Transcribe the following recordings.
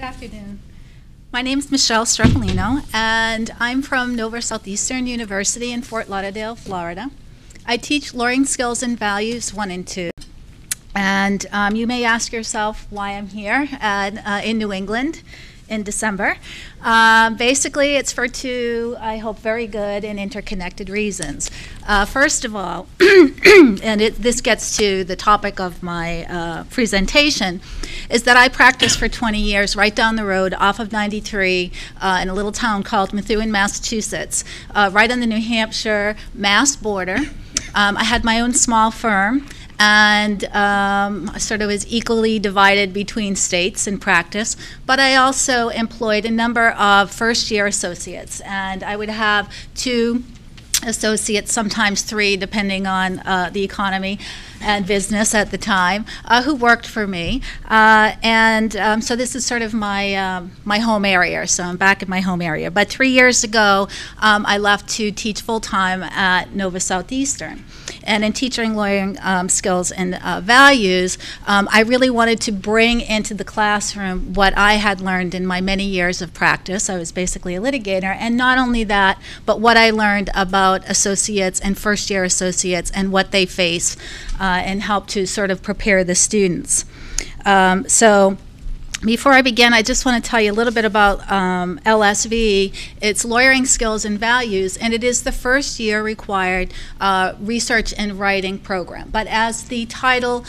Good afternoon. My name is Michele Struffolino, and I'm from Nova Southeastern University in Fort Lauderdale, Florida. I teach Lawyering Skills and Values 1 and 2. And you may ask yourself why I'm here in New England in December. Basically, it's for two, I hope, very good and interconnected reasons. First of all, and this gets to the topic of my presentation, is that I practiced for 20 years right down the road off of 93 in a little town called Methuen, Massachusetts, right on the New Hampshire-Mass border. I had my own small firm, and sort of was equally divided between states in practice, but I also employed a number of first-year associates, and I would have 2 associates, sometimes 3, depending on the economy and business at the time, who worked for me. So this is sort of my home area, so I'm back in my home area. But 3 years ago, I left to teach full-time at Nova Southeastern. And in teaching lawyering skills and values, I really wanted to bring into the classroom what I had learned in my many years of practice. I was basically a litigator, and not only that, but what I learned about associates and first-year associates and what they face, and help to sort of prepare the students. So before I begin, I just want to tell you a little bit about LSV. It's Lawyering Skills and Values, and it is the first year required research and writing program. But as the title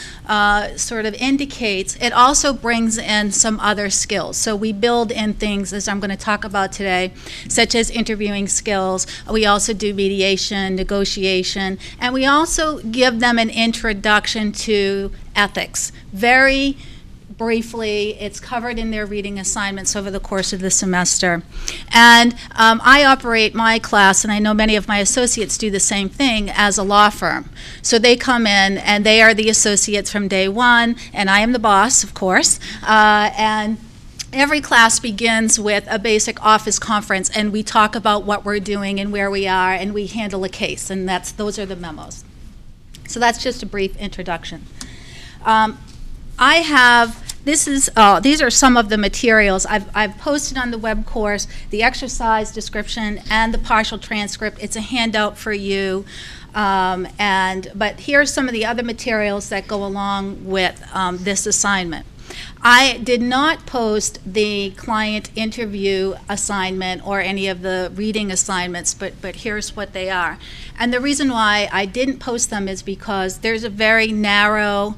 sort of indicates, it also brings in some other skills. So we build in things, as I'm going to talk about today, such as interviewing skills. We also do mediation, negotiation, and we also give them an introduction to ethics. Very briefly, it's covered in their reading assignments over the course of the semester. And I operate my class, and I know many of my associates do the same thing, as a law firm. So they come in, and they are the associates from day one, and I am the boss, of course. And every class begins with a basic office conference, and we talk about what we're doing and where we are, and we handle a case, and those are the memos. So that's just a brief introduction. These are some of the materials I've posted on the web course, the exercise description and the partial transcript. It's a handout for you. But here are some of the other materials that go along with this assignment. I did not post the client interview assignment or any of the reading assignments, but here's what they are. And the reason why I didn't post them is because there's a very narrow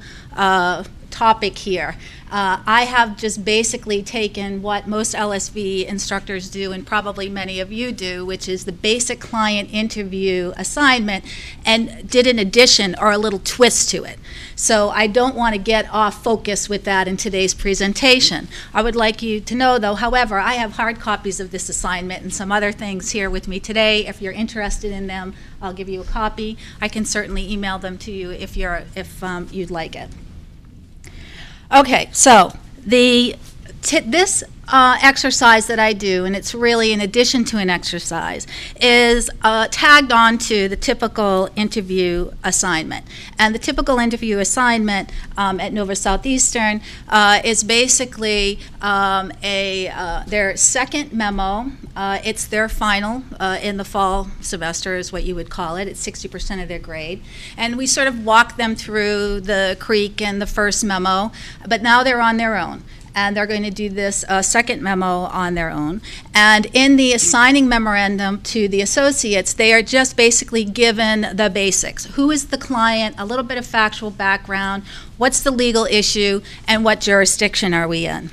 topic here. I have just basically taken what most LSV instructors do, and probably many of you do, which is the basic client interview assignment, and did an addition or a little twist to it. So I don't want to get off focus with that in today's presentation. I would like you to know, though, however, I have hard copies of this assignment and some other things here with me today. If you're interested in them, I'll give you a copy. I can certainly email them to you if you'd like it. Okay, so this exercise that I do, and it's really in addition to an exercise, is tagged on to the typical interview assignment. And the typical interview assignment at Nova Southeastern is basically their second memo. It's their final in the fall semester is what you would call it. It's 60% of their grade. And we sort of walk them through the creek and the first memo, but now they're on their own. And they're going to do this second memo on their own. And in the assigning memorandum to the associates, they are just basically given the basics. Who is the client, a little bit of factual background, what's the legal issue, and what jurisdiction are we in?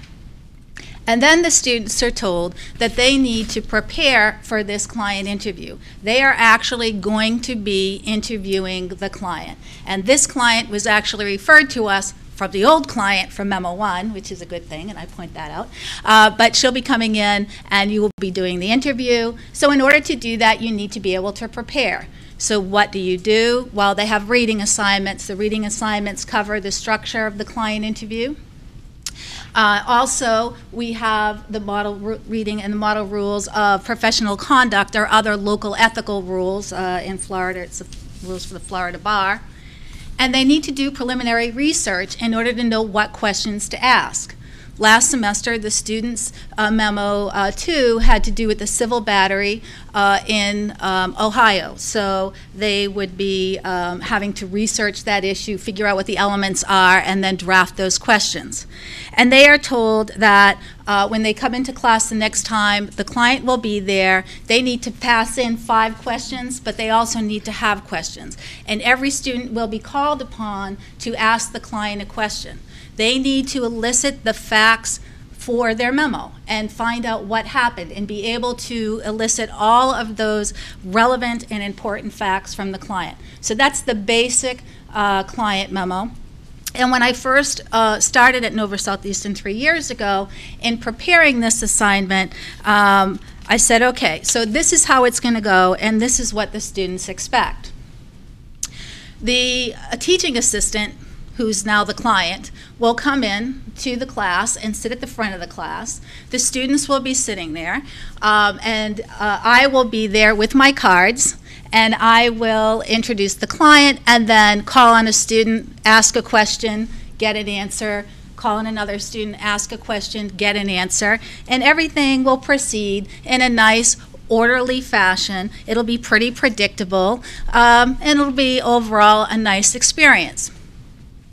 And then the students are told that they need to prepare for this client interview. They are actually going to be interviewing the client. And this client was actually referred to us from the old client from Memo 1, which is a good thing, and I point that out. But she'll be coming in, and you will be doing the interview. So in order to do that, you need to be able to prepare. So what do? Well, they have reading assignments. The reading assignments cover the structure of the client interview. Also, we have the model reading and the model rules of professional conduct or other local ethical rules. In Florida, it's the rules for the Florida bar. And they need to do preliminary research in order to know what questions to ask. last semester, the students' memo 2 had to do with the civil battery in Ohio. So they would be having to research that issue, figure out what the elements are, and then draft those questions. And they are told that when they come into class the next time, the client will be there. They need to pass in 5 questions, but they also need to have questions. And every student will be called upon to ask the client a question. They need to elicit the facts for their memo and find out what happened and be able to elicit all of those relevant and important facts from the client. So that's the basic client memo. And when I first started at Nova Southeastern 3 years ago, in preparing this assignment, I said, okay, so this is how it's going to go, and this is what the students expect. The teaching assistant, who's now the client, will come in to the class and sit at the front of the class. The students will be sitting there, and I will be there with my cards, and I will introduce the client and then call on a student, ask a question, get an answer, call on another student, ask a question, get an answer, and everything will proceed in a nice, orderly fashion. It'll be pretty predictable, and it'll be overall a nice experience.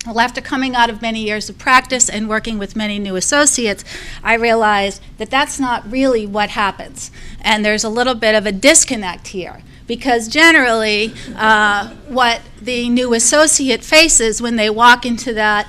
Well, after coming out of many years of practice and working with many new associates, I realized that that's not really what happens. And there's a little bit of a disconnect here. Because generally, what the new associate faces when they walk into that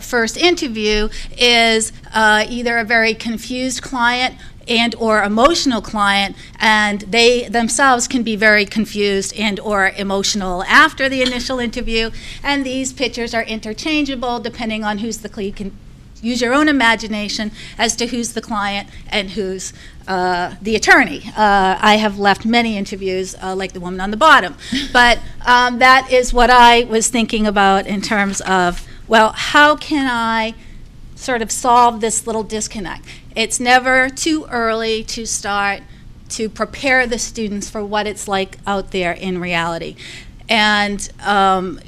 first interview is either a very confused client and or emotional client, and they themselves can be very confused and or emotional after the initial interview, and these pictures are interchangeable depending on who's the client. You can use your own imagination as to who's the client and who's the attorney. I have left many interviews like the woman on the bottom, but that is what I was thinking about in terms of, well, how can I sort of solve this little disconnect? It's never too early to start to prepare the students for what it's like out there in reality. And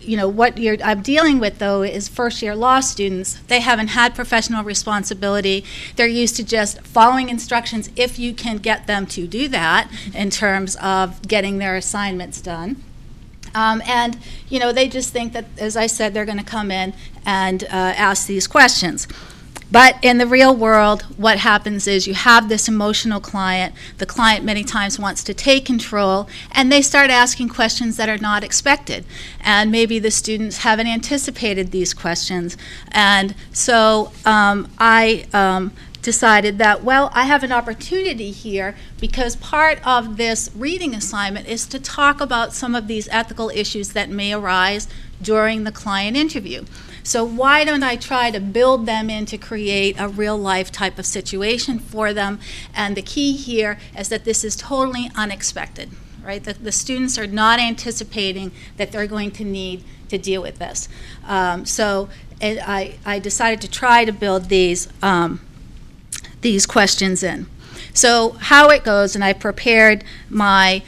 you know, what I'm dealing with, though, is first-year law students. They haven't had professional responsibility. They're used to just following instructions if you can get them to do that in terms of getting their assignments done. And you know, they just think that, as I said, they're going to come in and ask these questions. But in the real world, what happens is you have this emotional client. The client many times wants to take control, and they start asking questions that are not expected. And maybe the students haven't anticipated these questions. And so I decided that, well, I have an opportunity here because part of this reading assignment is to talk about some of these ethical issues that may arise during the client interview. So why don't I try to build them in to create a real-life type of situation for them? And the key here is that this is totally unexpected, right? The students are not anticipating that they're going to need to deal with this. So I decided to try to build these questions in. So how it goes, and I prepared my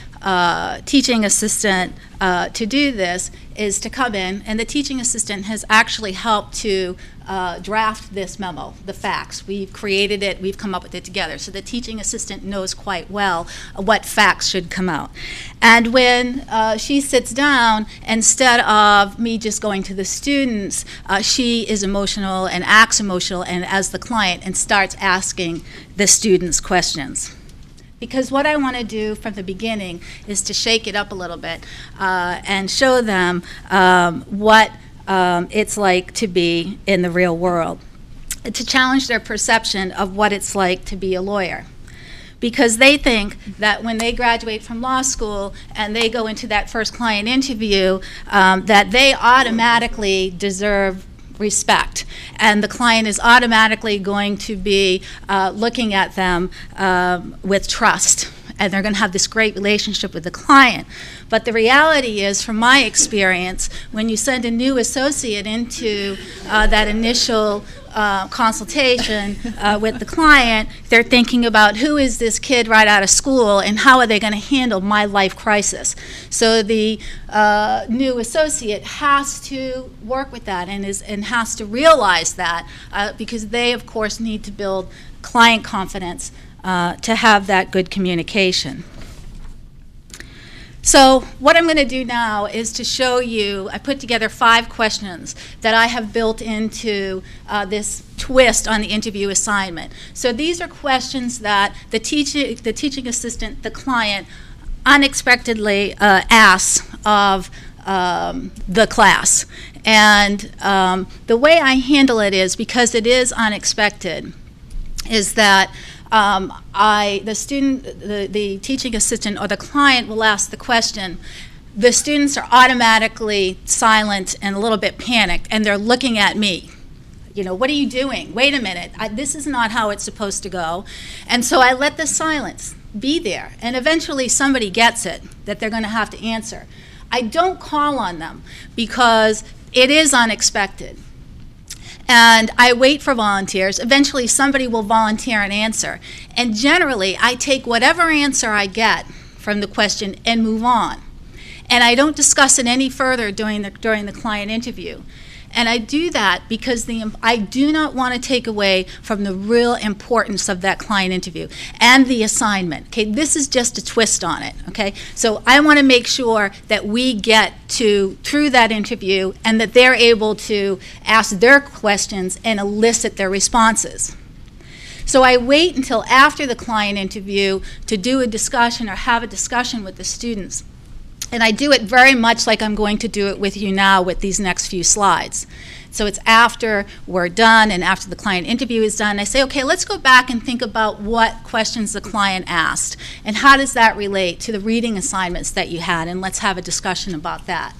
teaching assistant to do this, is to come in, and the teaching assistant has actually helped to draft this memo, the facts. We've created it, we've come up with it together. So the teaching assistant knows quite well what facts should come out. And when she sits down, instead of me just going to the students, she is emotional and acts emotional and as the client and starts asking the students questions. Because what I want to do from the beginning is to shake it up a little bit and show them what it's like to be in the real world, to challenge their perception of what it's like to be a lawyer. Because they think that when they graduate from law school and they go into that first client interview, that they automatically deserve respect, and the client is automatically going to be looking at them with trust, and they're going to have this great relationship with the client. But the reality is, from my experience, when you send a new associate into that initial consultation with the client, they're thinking about who is this kid right out of school and how are they going to handle my life crisis. So the new associate has to work with that and has to realize that because they, of course, need to build client confidence to have that good communication. So what I'm going to do now is to show you, I put together 5 questions that I have built into this twist on the interview assignment. So these are questions that the teaching assistant, the client, unexpectedly asks of the class. And the way I handle it is, because it is unexpected, is that the teaching assistant or the client will ask the question. The students are automatically silent and a little bit panicked, and they're looking at me. You know, what are you doing? Wait a minute, this is not how it's supposed to go. And so I let the silence be there, and eventually somebody gets it, that they're going to have to answer. I don't call on them because it is unexpected. And I wait for volunteers. Eventually somebody will volunteer an answer. And generally, I take whatever answer I get from the question and move on. And I don't discuss it any further during the client interview. And I do that because I do not want to take away from the real importance of that client interview and the assignment. Okay, this is just a twist on it. Okay, so I want to make sure that we get through that interview and that they're able to ask their questions and elicit their responses. So I wait until after the client interview to do a discussion or have a discussion with the students. And I do it very much like I'm going to do it with you now with these next few slides. So it's after we're done and after the client interview is done, I say, okay, let's go back and think about what questions the client asked and how does that relate to the reading assignments that you had, and let's have a discussion about that.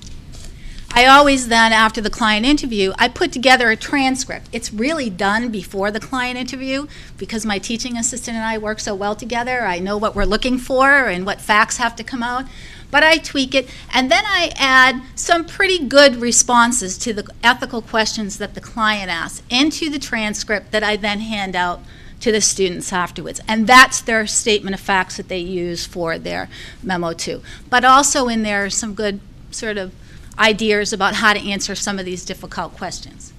I always then, after the client interview, I put together a transcript. It's really done before the client interview because my teaching assistant and I work so well together. I know what we're looking for and what facts have to come out. But I tweak it, and then I add some pretty good responses to the ethical questions that the client asks into the transcript that I then hand out to the students afterwards. And that's their statement of facts that they use for their memo too. But also in there are some good sort of ideas about how to answer some of these difficult questions.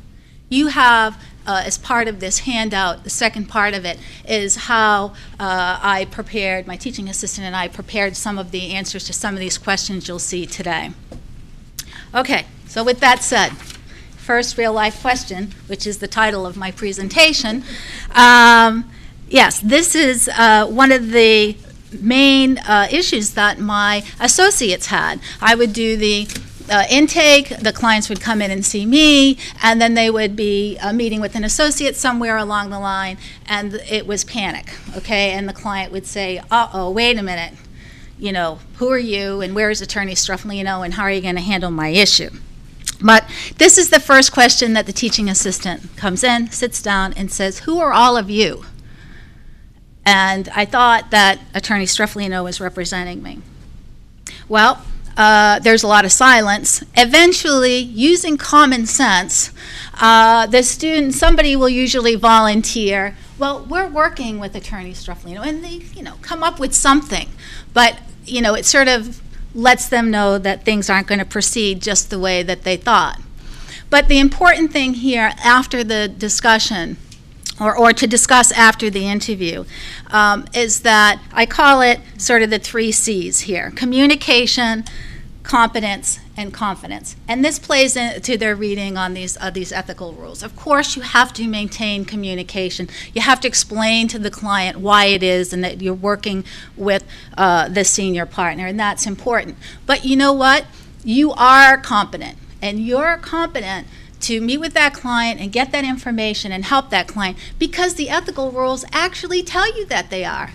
You have, as part of this handout, the second part of it is how I prepared, my teaching assistant and I prepared some of the answers to some of these questions you'll see today. Okay, so with that said, first real life question, which is the title of my presentation. Yes, this is one of the main issues that my associates had. I would do the intake, the clients would come in and see me, and then they would be meeting with an associate somewhere along the line, and it was panic, okay? And the client would say, uh-oh, wait a minute, you know, who are you, and where is Attorney Struffolino, and how are you going to handle my issue? But this is the first question that the teaching assistant comes in, sits down, and says, who are all of you? And I thought that Attorney Struffolino was representing me. Well, there's a lot of silence. Eventually, using common sense, somebody will usually volunteer, well, we're working with Attorney Struffolino, and they, come up with something. But, it sort of lets them know that things aren't going to proceed just the way that they thought. But the important thing here after the discussion, or to discuss after the interview, is that I call it sort of the 3 C's here: communication, competence, and confidence. And this plays into their reading on these ethical rules. Of course, you have to maintain communication. You have to explain to the client why it is and that you're working with the senior partner, and that's important. But you know what? You are competent, and you're competent to meet with that client and get that information and help that client because the ethical rules actually tell you that they are.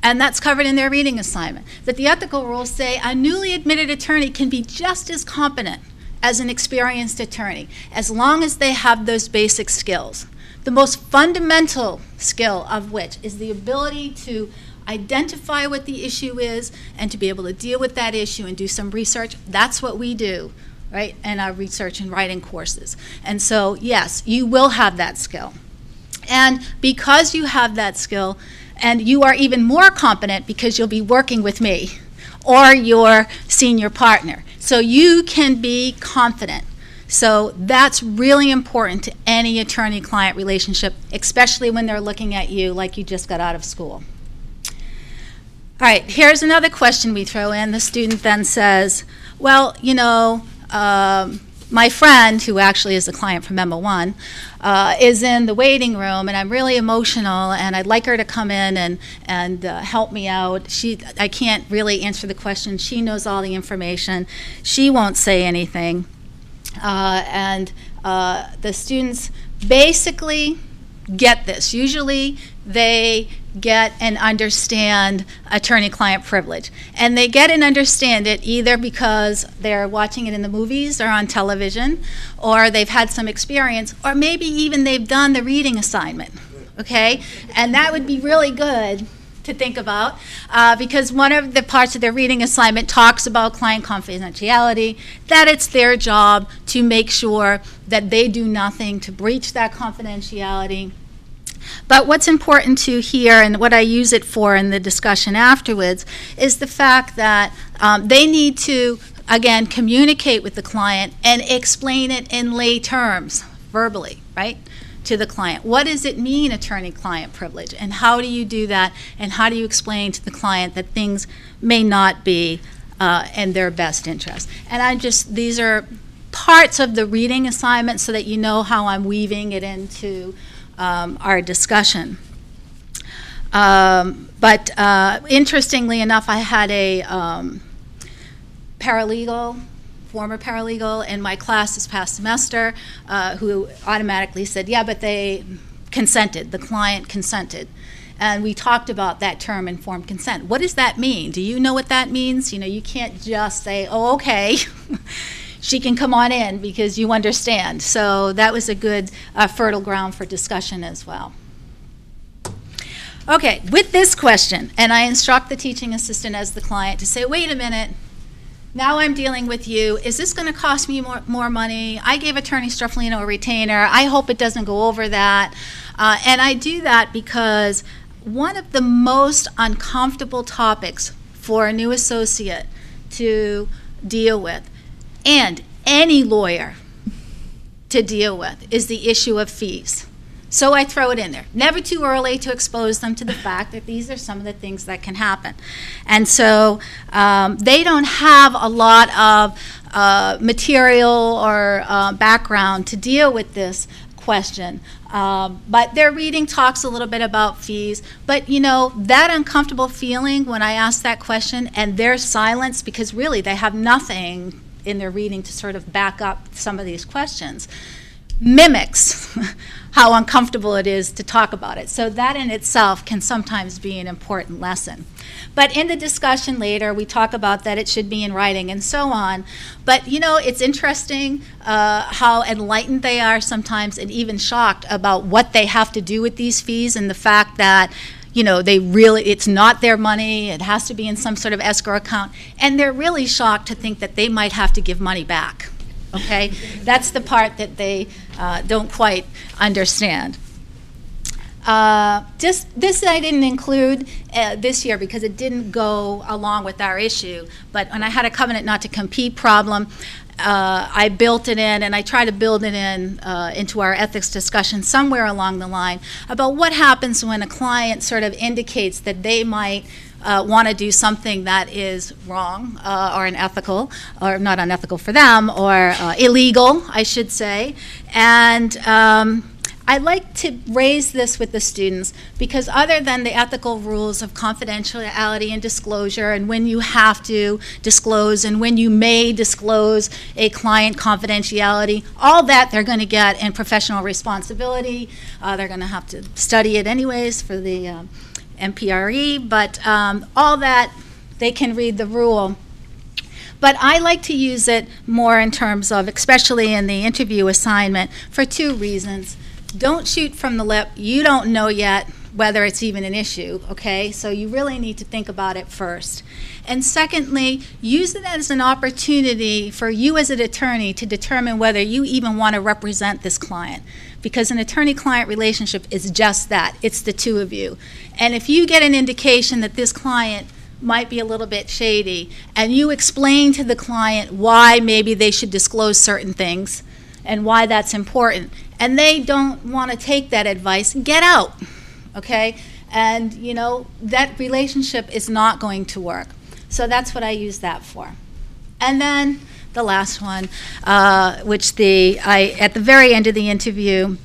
And that's covered in their reading assignment. That the ethical rules say a newly admitted attorney can be just as competent as an experienced attorney, as long as they have those basic skills. The most fundamental skill of which is the ability to identify what the issue is and to be able to deal with that issue and do some research. That's what we do right, in our research and writing courses. And so, yes, you will have that skill. And because you have that skill, and you are even more competent because you'll be working with me or your senior partner. So you can be confident. So that's really important to any attorney-client relationship, especially when they're looking at you like you just got out of school. All right, here's another question we throw in. The student then says, well, you know, my friend, who actually is a client from Memo 1, is in the waiting room, and I'm really emotional, and I'd like her to come in and help me out. I can't really answer the question. She knows all the information. She won't say anything. The students basically get this. Usually they get and understand attorney-client privilege. And they get and understand it either because they're watching it in the movies or on television, or they've had some experience, or maybe even they've done the reading assignment, okay? And that would be really good to think about because one of the parts of their reading assignment talks about client confidentiality, that it's their job to make sure that they do nothing to breach that confidentiality. But what's important to hear, and what I use it for in the discussion afterwards, is the fact that they need to, again, communicate with the client and explain it in lay terms, verbally, right, to the client. What does it mean, attorney-client privilege, and how do you do that, and how do you explain to the client that things may not be in their best interest? And these are parts of the reading assignment so that you know how I'm weaving it into our discussion. But interestingly enough, I had a former paralegal in my class this past semester who automatically said, yeah, but they consented, the client consented. And we talked about that term, informed consent. What does that mean? Do you know what that means? You know, you can't just say, oh, okay. She can come on in because you understand. So that was a good fertile ground for discussion as well. Okay, with this question, and I instruct the teaching assistant as the client to say, wait a minute, now I'm dealing with you. Is this going to cost me more money? I gave Attorney Struffolino a retainer. I hope it doesn't go over that. And I do that because one of the most uncomfortable topics for a new associate to deal with, and any lawyer to deal with, is the issue of fees. So I throw it in there. Never too early to expose them to the fact that these are some of the things that can happen. And so they don't have a lot of material or background to deal with this question. But their reading talks a little bit about fees. But, you know, that uncomfortable feeling when I ask that question and their silence, because really they have nothing in their reading to sort of back up some of these questions, mimics how uncomfortable it is to talk about it. So that in itself can sometimes be an important lesson. But in the discussion later, we talk about that it should be in writing and so on. But, you know, it's interesting how enlightened they are sometimes, and even shocked about what they have to do with these fees, and the fact that, you know, it's not their money, it has to be in some sort of escrow account, and they're really shocked to think that they might have to give money back. Okay, that's the part that they don't quite understand. This I didn't include this year because it didn't go along with our issue, but when I had a covenant not to compete problem, I built it in, and I try to build it in into our ethics discussion somewhere along the line about what happens when a client sort of indicates that they might want to do something that is wrong or unethical, or not unethical for them, or illegal, I should say. And I like to raise this with the students because other than the ethical rules of confidentiality and disclosure, and when you have to disclose and when you may disclose a client confidentiality, all that they're going to get in professional responsibility. They're going to have to study it anyways for the MPRE, but all that, they can read the rule. But I like to use it more in terms of, especially in the interview assignment, for two reasons. Don't shoot from the lip. You don't know yet whether it's even an issue, okay? So you really need to think about it first. And secondly, use it as an opportunity for you as an attorney to determine whether you even want to represent this client. Because an attorney-client relationship is just that. It's the two of you. And if you get an indication that this client might be a little bit shady, and you explain to the client why maybe they should disclose certain things and why that's important, and they don't want to take that advice, get out, okay? And, you know, that relationship is not going to work. So that's what I use that for. And then the last one, which at the very end of the interview,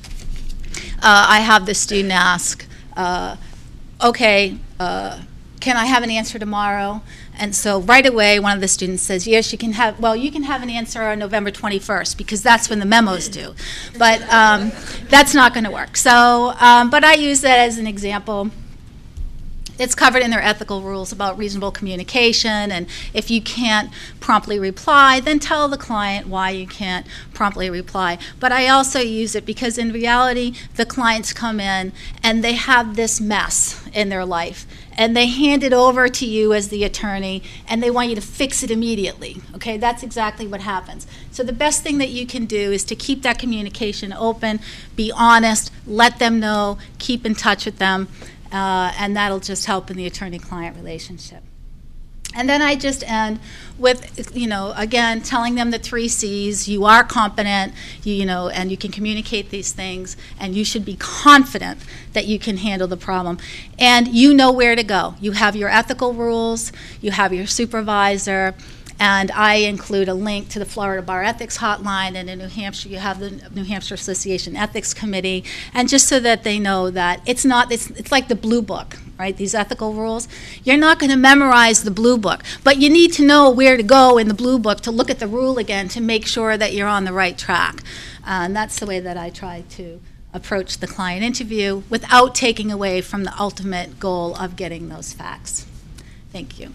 I have the student ask, okay, can I have an answer tomorrow? And so right away, one of the students says, yes, you can have an answer on November 21st, because that's when the memo's due. But that's not going to work. So, but I use that as an example. It's covered in their ethical rules about reasonable communication, and if you can't promptly reply, then tell the client why you can't promptly reply. But I also use it because in reality, the clients come in and they have this mess in their life, and they hand it over to you as the attorney, and they want you to fix it immediately. Okay, that's exactly what happens. So the best thing that you can do is to keep that communication open, be honest, let them know, keep in touch with them, and that'll just help in the attorney-client relationship. And then I just end with, you know, again, telling them the 3 C's. You are competent, you know, and you can communicate these things, and you should be confident that you can handle the problem. And you know where to go. You have your ethical rules, you have your supervisor, and I include a link to the Florida Bar Ethics Hotline, and in New Hampshire you have the New Hampshire Association Ethics Committee, and just so that they know that it's like the Blue Book, right, these ethical rules. You're not going to memorize the Blue Book, but you need to know where to go in the Blue Book to look at the rule again to make sure that you're on the right track. And that's the way that I try to approach the client interview without taking away from the ultimate goal of getting those facts. Thank you.